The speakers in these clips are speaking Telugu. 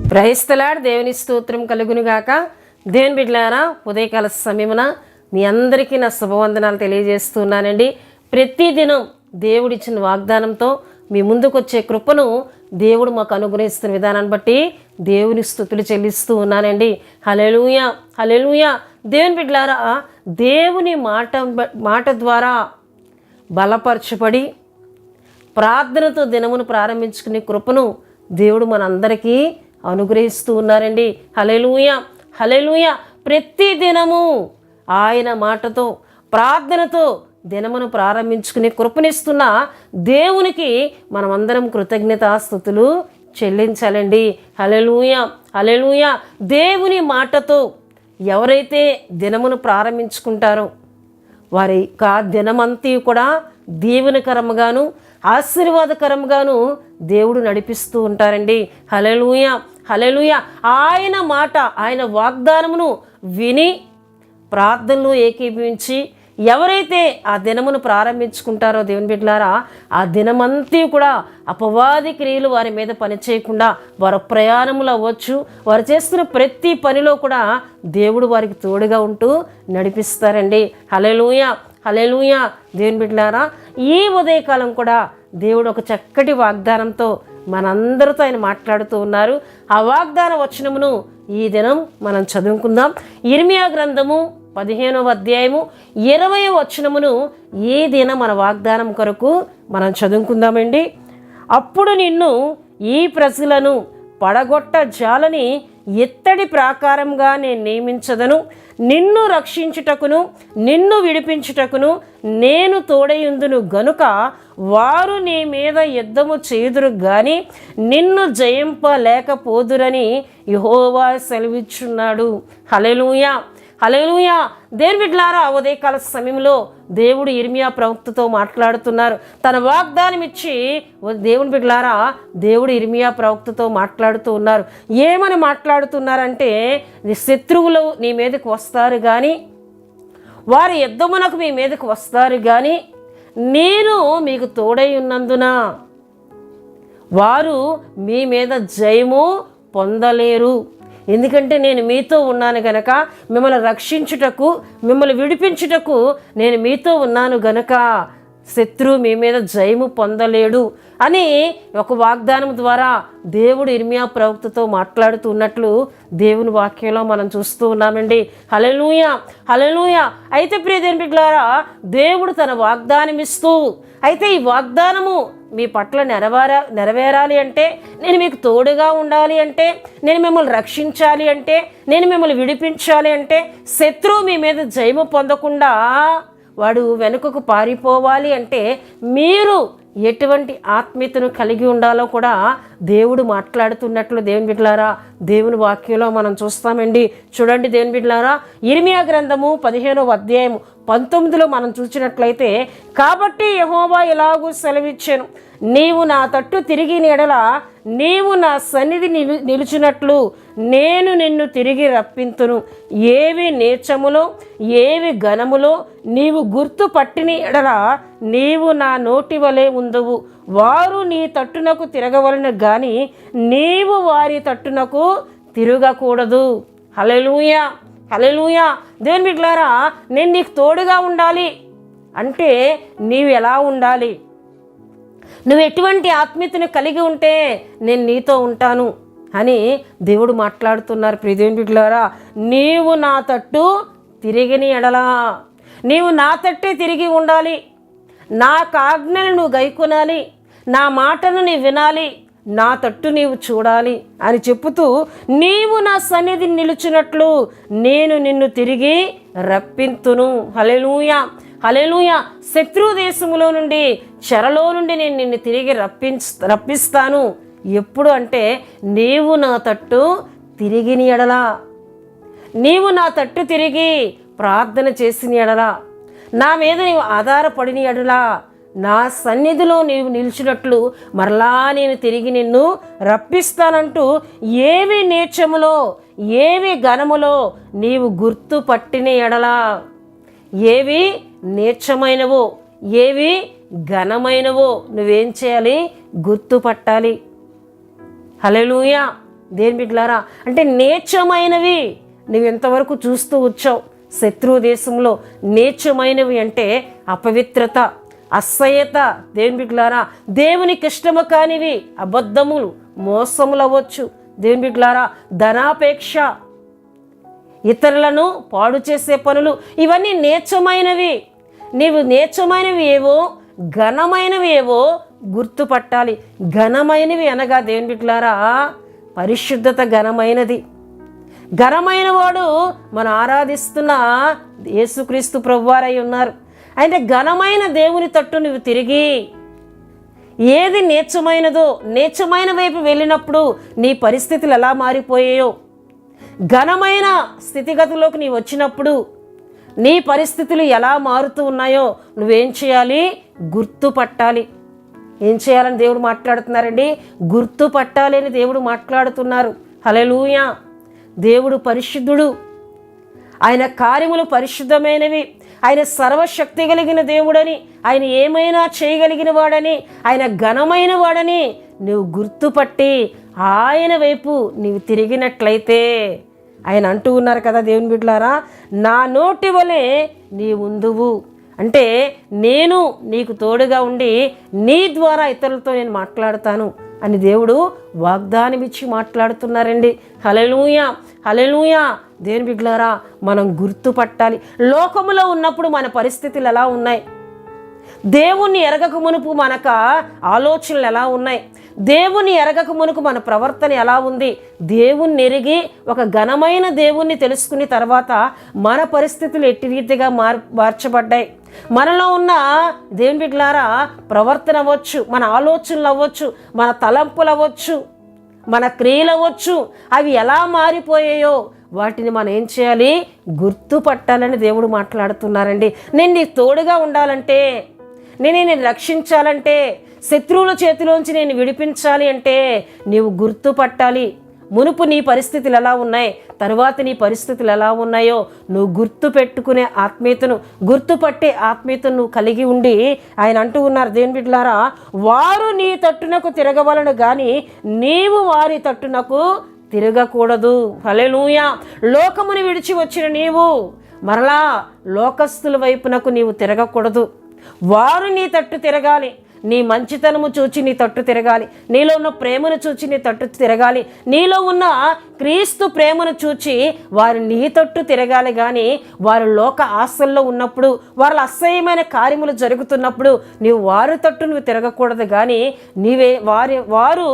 Praise the lord. దేవుని స్తోత్రం కలుగునుగాక. దేవుని బిడ్డలారా, ఉదయకాల సమయమున మీ అందరికీ నా శుభవందనాలు తెలియజేస్తున్నానండి. ప్రతిదినం దేవుడిచ్చిన వాగ్దానంతో మీ ముందుకు వచ్చే కృపను దేవుడు మాకు అనుగ్రహిస్తున్న విధానాన్ని బట్టి దేవుని స్తుతులు చెల్లిస్తూ ఉన్నానండి. హల్లెలూయా, హల్లెలూయా. దేవుని బిడ్డలారా, దేవుని మాట ద్వారా బలపరచబడి ప్రార్థనతో దినమును ప్రారంభించుకునే కృపను దేవుడు మనందరికీ అనుగ్రహిస్తూ ఉన్నారండి. హల్లెలూయా, హల్లెలూయా. ప్రతి దినము ఆయన మాటతో ప్రార్థనతో దినమును ప్రారంభించుకునే కృపనిస్తున్న దేవునికి మనమందరం కృతజ్ఞతాస్తుతులు చెల్లించాలండి. హల్లెలూయా, హల్లెలూయా. దేవుని మాటతో ఎవరైతే దినమును ప్రారంభించుకుంటారో వారి దినమంతా కూడా దీవెనకరంగాను ఆశీర్వాదకరంగాను దేవుడు నడిపిస్తూ ఉంటారండి. హల్లెలూయా, హల్లెలూయా. ఆయన మాట, ఆయన వాగ్దానమును విని ప్రార్థనలు ఏకీభవించి ఎవరైతే ఆ దినమును ప్రారంభించుకుంటారో దేవుని బిడ్డలారా, ఆ దినమంతా కూడా అపవాది క్రియలు వారి మీద పనిచేయకుండా వారి ప్రయాణములు అవ్వచ్చు, వారు చేస్తున్న ప్రతి పనిలో కూడా దేవుడు వారికి తోడుగా ఉంటూ నడిపిస్తారండి. హల్లెలూయా, హల్లెలూయా. దేవుని బిడ్డలారా, ఈ ఉదయకాలం కూడా దేవుడు ఒక చక్కటి వాగ్దానంతో మనందరితో ఆయన మాట్లాడుతూ ఉన్నారు. ఆ వాగ్దాన వచనమును ఈ దినం మనం చదువుకుందాం. ఇర్మియా గ్రంథము 15వ అధ్యాయము 20వ వచనమును ఈ దినం మన వాగ్దానం కొరకు మనం చదువుకుందామండి. అప్పుడు నిన్ను ఈ ప్రజలను పడగొట్ట జాలని ఎత్తడి ప్రాకారంగా నేను నియమించదను. నిన్ను రక్షించుటకును నిన్ను విడిపించుటకును నేను తోడయుందును గనుక వారు నీ మీద యుద్ధము చేయుదురు గాని నిన్ను జయింపలేకపోదురని యెహోవా సెలవిచ్చున్నాడు. హల్లెలూయా, హల్లెలూయా. దేవుని బిడ్డలారా, ఉదయకాల సమయంలో దేవుడు ఇర్మియా ప్రవక్తతో మాట్లాడుతున్నారు. తన వాగ్దానం ఇచ్చి దేవుని బిడ్డలారా, దేవుడు ఇర్మియా ప్రవక్తతో మాట్లాడుతూ ఉన్నారు. ఏమని మాట్లాడుతున్నారంటే, శత్రువులు నీ మీదకి వస్తారు కానీ, వారి యుద్ధమునకు మీ మీదకి వస్తారు కానీ నేను మీకు తోడై ఉన్నందున వారు మీ మీద జయము పొందలేరు. ఎందుకంటే నేను మీతో ఉన్నాను గనక, మిమ్మల్ని రక్షించుటకు మిమ్మల్ని విడిపించుటకు నేను మీతో ఉన్నాను గనక శత్రువు మీ మీద జయము పొందలేడు అని ఒక వాగ్దానం ద్వారా దేవుడు ఇర్మియా ప్రవక్తతో మాట్లాడుతూ ఉన్నట్లు దేవుని వాక్యంలో మనం చూస్తూ ఉన్నామండి. హల్లెలూయా, హల్లెలూయా. అయితే ప్రియ దేవుని బిడ్డలారా, దేవుడు తన వాగ్దానం ఇస్తూ, అయితే ఈ వాగ్దానము మీ పట్ల నెరవేరాలి అంటే, నేను మీకు తోడుగా ఉండాలి అంటే, నేను మిమ్మల్ని రక్షించాలి అంటే, నేను మిమ్మల్ని విడిపించాలి అంటే, శత్రువు మీ మీద జయము పొందకుండా వాడు వెనుకకు పారిపోవాలి అంటే మీరు ఎటువంటి ఆత్మీయతను కలిగి ఉండాలో కూడా దేవుడు మాట్లాడుతున్నట్లు దేవుని బిడ్డలారా దేవుని వాక్యంలో మనం చూస్తామండి. చూడండి దేవుని బిడ్డలారా, ఇర్మియా గ్రంథము 15వ అధ్యాయం 19లో మనం చూసినట్లయితే, కాబట్టి యెహోవా ఇలాగూ సెలవిచ్చెను, నీవు నా తట్టు తిరిగి ఎడల నీవు నా సన్నిధి నిలిచినట్లు నేను నిన్ను తిరిగి రప్పింతును. ఏవి నీచములో ఏవి ఘనములో నీవు గుర్తు పట్టిన ఎడల నీవు నా నోటి వలె ఉందువు. వారు నీ తట్టునకు తిరగవలెను గాని నీవు వారి తట్టునకు తిరగకూడదు. హల్లెలూయా, హల్లెలూయా. దేవుని బిడ్డలారా, నేను నీకు తోడుగా ఉండాలి అంటే నీవు ఎలా ఉండాలి? నువ్వు ఎటువంటి ఆత్మీయతను కలిగి ఉంటే నేను నీతో ఉంటాను అని దేవుడు మాట్లాడుతున్నారు. ప్రియ దేవుని బిడ్డలారా, నీవు నా తట్టు తిరిగిన ఎడలా, నీవు నా తట్టే తిరిగి ఉండాలి, నా ఆజ్ఞను నువ్వు గైకొనాలి, నా మాటను నీవు వినాలి, నా తట్టు నీవు చూడాలి అని చెప్పుతూ, నీవు నా సన్నిధిని నిలిచినట్లు నేను నిన్ను తిరిగి రప్పింతును. హల్లెలూయా, హల్లెలూయా. శత్రు దేశములో నుండి చెరలో నుండి నేను నిన్ను తిరిగి రప్పిస్తాను. ఎప్పుడు అంటే నీవు నా తట్టు తిరిగిన ఎడలా, నీవు నా తట్టు తిరిగి ప్రార్థన చేసిన ఎడలా, నా మీద నీవు ఆధారపడిన ఎడలా, నా సన్నిధిలో నీవు నిలిచినట్లు మరలా నేను తిరిగి నిన్ను రప్పిస్తానంటూ ఏవి నీచములో ఏవి ఘనములో నీవు గుర్తు పట్టిన ఎడలా, ఏవి నీచమైనవో ఏవి ఘనమైనవో నువ్వేం చేయాలి? గుర్తుపట్టాలి. హల్లెలూయా, దేని బిడ్డలారా, అంటే నీచమైనవి నువ్వు ఎంతవరకు చూస్తూ వచ్చావు. శత్రు దేశంలో నీచమైనవి అంటే అపవిత్రత, అసహ్యత, దేని బిడ్డలారా, దేవునికి ఇష్టము కానివి, అబద్ధములు, మోసములు అవ్వచ్చు. దేని బిడ్డలారా, ధనాపేక్ష, ఇతరులను పాడు చేసే పనులు, ఇవన్నీ నీచమైనవి. నీవు నీచమైనవి ఏవో, ఘనమైనవి ఏవో గుర్తుపట్టాలి. ఘనమైనవి అనగా దేని బిడ్డలారా, పరిశుద్ధత ఘనమైనది. ఘనమైన వాడు మనం ఆరాధిస్తున్న యేసుక్రీస్తు ప్రభువారై ఉన్నారు. అయితే ఘనమైన దేవుని తట్టు నువ్వు తిరిగి ఏది నీచమైనదో, నీచమైన వైపు వెళ్ళినప్పుడు నీ పరిస్థితులు ఎలా మారిపోయాయో, ఘనమైన స్థితిగతిలోకి నీవు వచ్చినప్పుడు నీ పరిస్థితులు ఎలా మారుతూ ఉన్నాయో నువ్వేం చేయాలి? గుర్తుపట్టాలి. ఏం చేయాలని దేవుడు మాట్లాడుతున్నారండి? గుర్తుపట్టాలి అని దేవుడు మాట్లాడుతున్నారు. హల్లెలూయా. దేవుడు పరిశుద్ధుడు, ఆయన కార్యములు పరిశుద్ధమైనవి, ఆయన సర్వశక్తి కలిగిన దేవుడని, ఆయన ఏమైనా చేయగలిగిన వాడని, ఆయన ఘనమైన వాడని నువ్వు గుర్తుపట్టి ఆయన వైపు నీవు తిరిగినట్లయితే, ఆయన అంటూ ఉన్నారు కదా దేవుని బిడ్డలారా, నా నోటి వలె నీ ఉందువు, అంటే నేను నీకు తోడుగా ఉండి నీ ద్వారా ఇతరులతో నేను మాట్లాడతాను అని దేవుడు వాగ్దానం ఇచ్చి మాట్లాడుతున్నారండి. హల్లెలూయా, హల్లెలూయా. దేవుని బిడ్డలారా, మనం గుర్తుపట్టాలి. లోకములో ఉన్నప్పుడు మన పరిస్థితులు ఎలా ఉన్నాయి, దేవుణ్ణి ఎరగక మునుపు మనక ఆలోచనలు ఎలా ఉన్నాయి, దేవుణ్ణి ఎరగక మునుపు మన ప్రవర్తన ఎలా ఉంది, దేవుణ్ణి ఎరిగి ఒక ఘనమైన దేవుణ్ణి తెలుసుకుని తర్వాత మన పరిస్థితులు ఎట్టి రీతిగా మార్చబడ్డాయి. మనలో ఉన్న దేవుని బిడ్డలారా ప్రవర్తన అవ్వచ్చు, మన ఆలోచనలు అవ్వచ్చు, మన తలంపులు అవ్వచ్చు, మన క్రియలు అవ్వచ్చు, అవి ఎలా మారిపోయాయో వాటిని మనం ఏం చేయాలి? గుర్తుపట్టాలని దేవుడు మాట్లాడుతున్నారండి. నేను నీకు తోడుగా ఉండాలంటే, నేను రక్షించాలంటే, శత్రువుల చేతిలోంచి నేను విడిపించాలి అంటే నీవు గుర్తుపట్టాలి. మునుపు నీ పరిస్థితులు ఎలా ఉన్నాయి, తరువాత నీ పరిస్థితులు ఎలా ఉన్నాయో నువ్వు గుర్తు పెట్టుకునే ఆత్మీయతను, గుర్తుపట్టే ఆత్మీయతను నువ్వు కలిగి ఉండి, ఆయన అంటూ ఉన్నారు దేవుని బిడ్డలారా, వారు నీ తట్టునకు తిరగవలను కానీ నీవు వారి తట్టునకు తిరగకూడదు. హల్లెలూయా. లోకముని విడిచి వచ్చిన నీవు మరలా లోకస్తుల వైపునకు నీవు తిరగకూడదు. వారు నీ తట్టు తిరగాలి, నీ మంచితనము చూచి నీ తట్టు తిరగాలి, నీలో ఉన్న ప్రేమను చూచి నీ తట్టు తిరగాలి, నీలో ఉన్న క్రీస్తు ప్రేమను చూచి వారు నీ తట్టు తిరగాలి. కానీ వారు లోక ఆశల్లో ఉన్నప్పుడు, వాళ్ళ అసహ్యమైన కార్యములు జరుగుతున్నప్పుడు నీవు వారి తట్టు నువ్వు తిరగకూడదు. కానీ వారు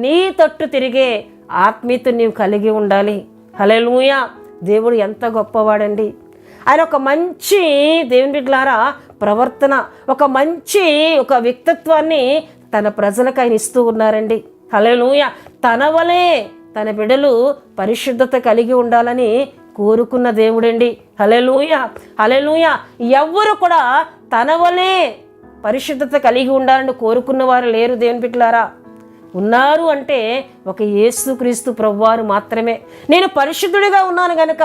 నీ తట్టు తిరిగే ఆత్మీయత నీవు కలిగి ఉండాలి. హల్లెలూయా. దేవుడు ఎంత గొప్పవాడండి. ఆయన ఒక మంచి దేవుని బిడ్డలారా ప్రవర్తన, ఒక మంచి వ్యక్తిత్వాన్ని తన ప్రజలకు ఆయన ఇస్తూ ఉన్నారండి. హల్లెలూయా. తన వలే తన బిడ్డలు పరిశుద్ధత కలిగి ఉండాలని కోరుకున్న దేవుడండి. హల్లెలూయా, హల్లెలూయా. ఎవ్వరు కూడా తన వలే పరిశుద్ధత కలిగి ఉండాలని కోరుకున్న వారు లేరు దేవుని బిడ్డలారా. ఉన్నారు అంటే ఒక యేసుక్రీస్తు ప్రభువారు మాత్రమే. నేను పరిశుద్ధుడిగా ఉన్నాను కనుక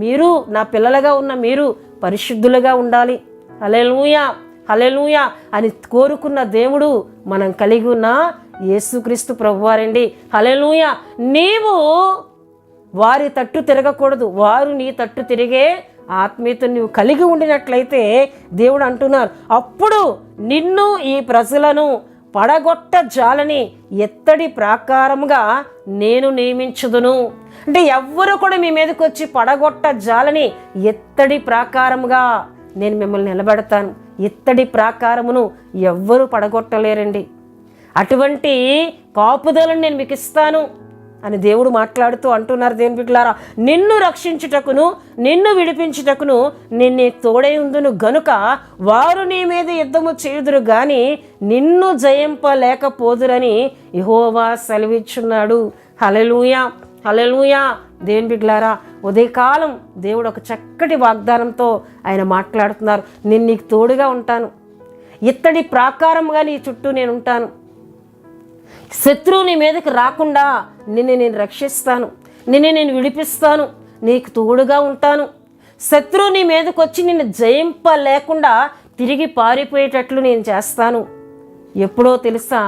మీరు, నా పిల్లలుగా ఉన్న మీరు పరిశుద్ధులుగా ఉండాలి. హల్లెలూయా, హల్లెలూయా అని కోరుకున్న దేవుడు మనం కలిగి ఉన్న యేసుక్రీస్తు ప్రభువారండి. హల్లెలూయా. నీవు వారి తట్టు తిరగకూడదు, వారు నీ తట్టు తిరిగే ఆత్మీయతను నువ్వు కలిగి ఉండినట్లయితే దేవుడు అంటున్నారు, అప్పుడు నిన్ను ఈ ప్రజలను పడగొట్ట జాలని ఎత్తడి ప్రాకారముగా నేను నియమించుదును. అంటే ఎవ్వరు కూడా మీ మీదకి వచ్చి పడగొట్ట జాలని ఎత్తడి ప్రాకారముగా నేను మిమ్మల్ని నిలబెడతాను. ఎత్తడి ప్రాకారమును ఎవ్వరూ పడగొట్టలేరండి. అటువంటి కాపుదలను నేను మీకు ఇస్తాను అని దేవుడు మాట్లాడుతూ అంటున్నారు దేవుని బిడ్డలారా, నిన్ను రక్షించుటకును నిన్ను విడిపించుటకును నిన్నే తోడై ఉందును గనుక వారు నీ మీద యుద్ధము చేయుదురు గాని నిన్ను జయింపలేకపోదురని యెహోవా సెలవిచ్చున్నాడు. హల్లెలూయా, హల్లెలూయా. దేవుని బిడ్డలారా, ఉదయకాలం దేవుడు ఒక చక్కటి వాగ్దానంతో ఆయన మాట్లాడుతున్నారు. నేను నీకు తోడుగా ఉంటాను, ఇత్తడి ప్రాకారంగా నీ చుట్టూ నేను ఉంటాను, శత్రువు నీ మీదకి రాకుండా నిన్ను నేను రక్షిస్తాను, నేను విడిపిస్తాను, నీకు తోడుగా ఉంటాను. శత్రువు నీ మీదకి వచ్చి నిన్ను జయింపలేకుండా తిరిగి పారిపోయేటట్లు నేను చేస్తాను. ఎప్పుడో తెలుసా,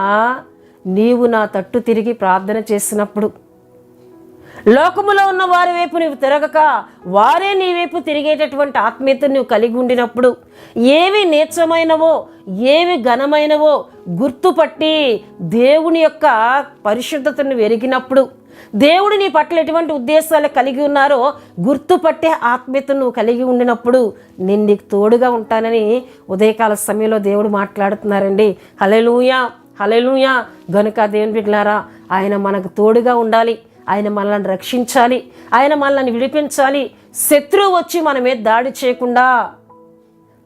నీవు నా తట్టు తిరిగి ప్రార్థన చేసినప్పుడు, లోకములో ఉన్న వారి వైపు నువ్వు తిరగక వారే నీ వైపు తిరిగేటటువంటి ఆత్మీయతను నువ్వు కలిగి ఉండినప్పుడు, ఏవి నీచమైనవో ఏవి ఘనమైనవో గుర్తుపట్టి దేవుని యొక్క పరిశుద్ధతను ఎరిగినప్పుడు, దేవుడు నీ పట్ల ఎటువంటి ఉద్దేశాలు కలిగి ఉన్నారో గుర్తుపట్టే ఆత్మీయతను నువ్వు కలిగి ఉండినప్పుడు నేను నీకు తోడుగా ఉంటానని ఉదయకాల సమయంలో దేవుడు మాట్లాడుతున్నారండి. హల్లెలూయా, హల్లెలూయా. గనుక దేవుని బిడ్డలారా, ఆయన మనకు తోడుగా ఉండాలి, ఆయన మనల్ని రక్షించాలి, ఆయన మనల్ని విడిపించాలి. శత్రువు వచ్చి మన మీద దాడి చేయకుండా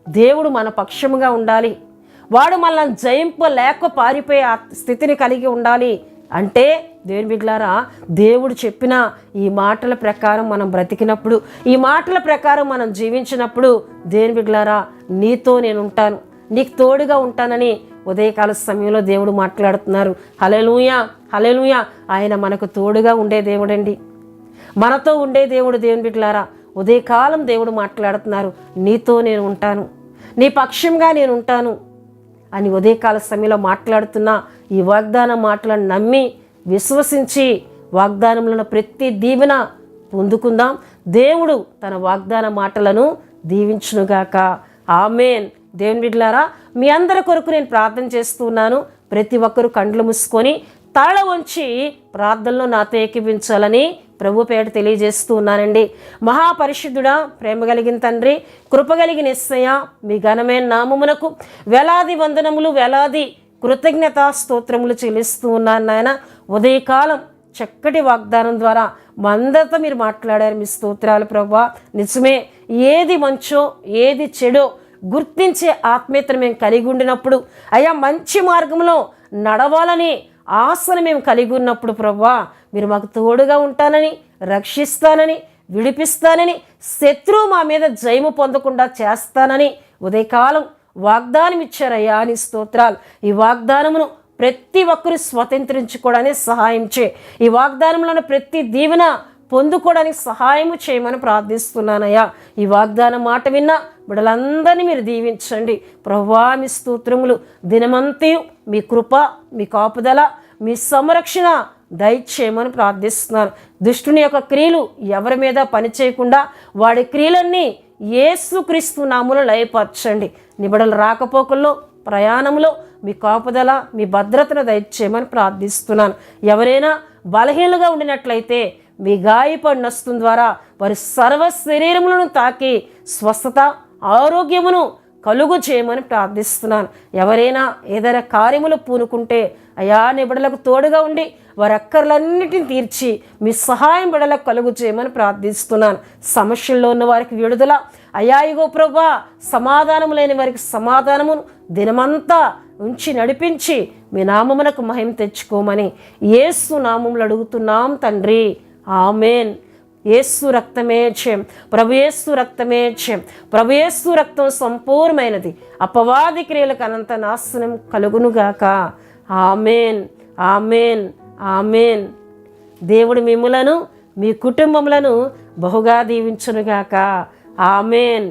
దేవుడు మన పక్షముగా ఉండాలి, వాడు మనల్ని జయింపలేక పారిపోయే స్థితిని కలిగి ఉండాలి. అంటే దేవుని బిడ్డలారా, దేవుడు చెప్పిన ఈ మాటల ప్రకారం మనం బ్రతికినప్పుడు, ఈ మాటల ప్రకారం మనం జీవించినప్పుడు, దేవుని బిడ్డలారా, నీతో నేను ఉంటాను, నీకు తోడుగా ఉంటానని ఉదయకాల సమయంలో దేవుడు మాట్లాడుతున్నారు. హల్లెలూయా, హల్లెలూయా. ఆయన మనకు తోడుగా ఉండే దేవుడండి, మనతో ఉండే దేవుడు. దేవుని బిడ్డలారా, ఉదయకాలం దేవుడు మాట్లాడుతున్నారు, నీతో నేను ఉంటాను, నీ పక్షంగా నేను ఉంటాను అని ఉదయకాల సమయంలో మాట్లాడుతున్న ఈ వాగ్దాన మాటలను నమ్మి విశ్వసించి వాగ్దానంలో ప్రతి దీవెన పొందుకుందాం. దేవుడు తన వాగ్దాన మాటలను దీవించునుగాక. ఆమేన్. దేవుని బిడ్డలారా, మీ అందరి కొరకు నేను ప్రార్థన చేస్తున్నాను. ప్రతి ఒక్కరూ కండ్లు మూసుకొని తల వంచి ప్రార్థనలో నాతో ఏకీభించాలని ప్రభు పేట తెలియజేస్తూ ఉన్నానండి. మహాపరిశుద్ధుడా, ప్రేమ కలిగిన తండ్రి, కృపగలిగిన యేసయ్య, మీ ఘనమైన నామమునకు వేలాది వందనములు, వేలాది కృతజ్ఞతా స్తోత్రములు చెల్లిస్తూ ఉన్నాను నాయన. ఉదయకాలం చక్కటి వాగ్దానం ద్వారా మా అందరితో మీరు మాట్లాడారు. మీ స్తోత్రాలు ప్రభువా. నిజమే, ఏది మంచో ఏది చెడో గుర్తించే ఆత్మీయతను మేము కలిగి ఉండినప్పుడు, అయ్యా మంచి మార్గంలో నడవాలని ఆశను మేము కలిగి ఉన్నప్పుడు ప్రభువా, మీరు మాకు తోడుగా ఉంటానని, రక్షిస్తానని, విడిపిస్తానని, శత్రువు మా మీద జయము పొందకుండా చేస్తానని ఉదయకాలం వాగ్దానం ఇచ్చారయ్యా. నీ స్తోత్రాలు. ఈ వాగ్దానమును ప్రతి ఒక్కరు స్వతంత్రించుకోవడానికి సహాయం చేయి. ఈ వాగ్దానంలోని ప్రతి దీవెన పొందుకోవడానికి సహాయము చేయమని ప్రార్థిస్తున్నానయ్యా. ఈ వాగ్దానం మాట విన్నా బిడ్డలందరినీ మీరు దీవించండి ప్రభువా. మీ స్తోత్రములు. దినమంతయు మీ కృప, మీ కాపుదల, మీ సంరక్షణ దయచేయమని ప్రార్థిస్తున్నాను. దుష్టుని యొక్క క్రియలు ఎవరి మీద పని చేయకుండా వాడి క్రియలన్నీ యేసుక్రీస్తు నామములో లయపరచండి. నిబడలు రాకపోకల్లో, ప్రయాణంలో మీ కాపుదల, మీ భద్రతను దయచేయమని ప్రార్థిస్తున్నాను. ఎవరైనా బలహీనలుగా ఉండినట్లయితే మీ గాయపడిన హస్తం ద్వారా వారి సర్వ శరీరములను తాకి స్వస్థత, ఆరోగ్యమును కలుగు చేయమని ప్రార్థిస్తున్నాను. ఎవరైనా ఏదైనా కార్యములు పూనుకుంటే అయా నీ బిడ్డలకు తోడుగా ఉండి వారి అక్కర్లన్నిటిని తీర్చి మీ సహాయం బిడ్డలకు కలుగు చేయమని ప్రార్థిస్తున్నాను. సమస్యల్లో ఉన్న వారికి విడుదల, అయా ఇగో ప్రభువా, సమాధానం లేని వారికి సమాధానమును దినమంతా ఉంచి నడిపించి మీ నామమునకు మహిమ తెచ్చుకోమని యేసు నామములో అడుగుతున్నాం తండ్రి. ఆమేన్. యేసు రక్తమే జయం, ప్రభు యేసు రక్తమే జయం, ప్రభు యేసు రక్తం సంపూర్ణమైనది, అపవాది క్రియలకు అనంత నాశనం కలుగునుగాక. ఆమేన్, ఆమేన్, ఆమేన్. దేవుడు మిమ్ములను, మీ కుటుంబములను బహుగా దీవించునుగాక. ఆమేన్.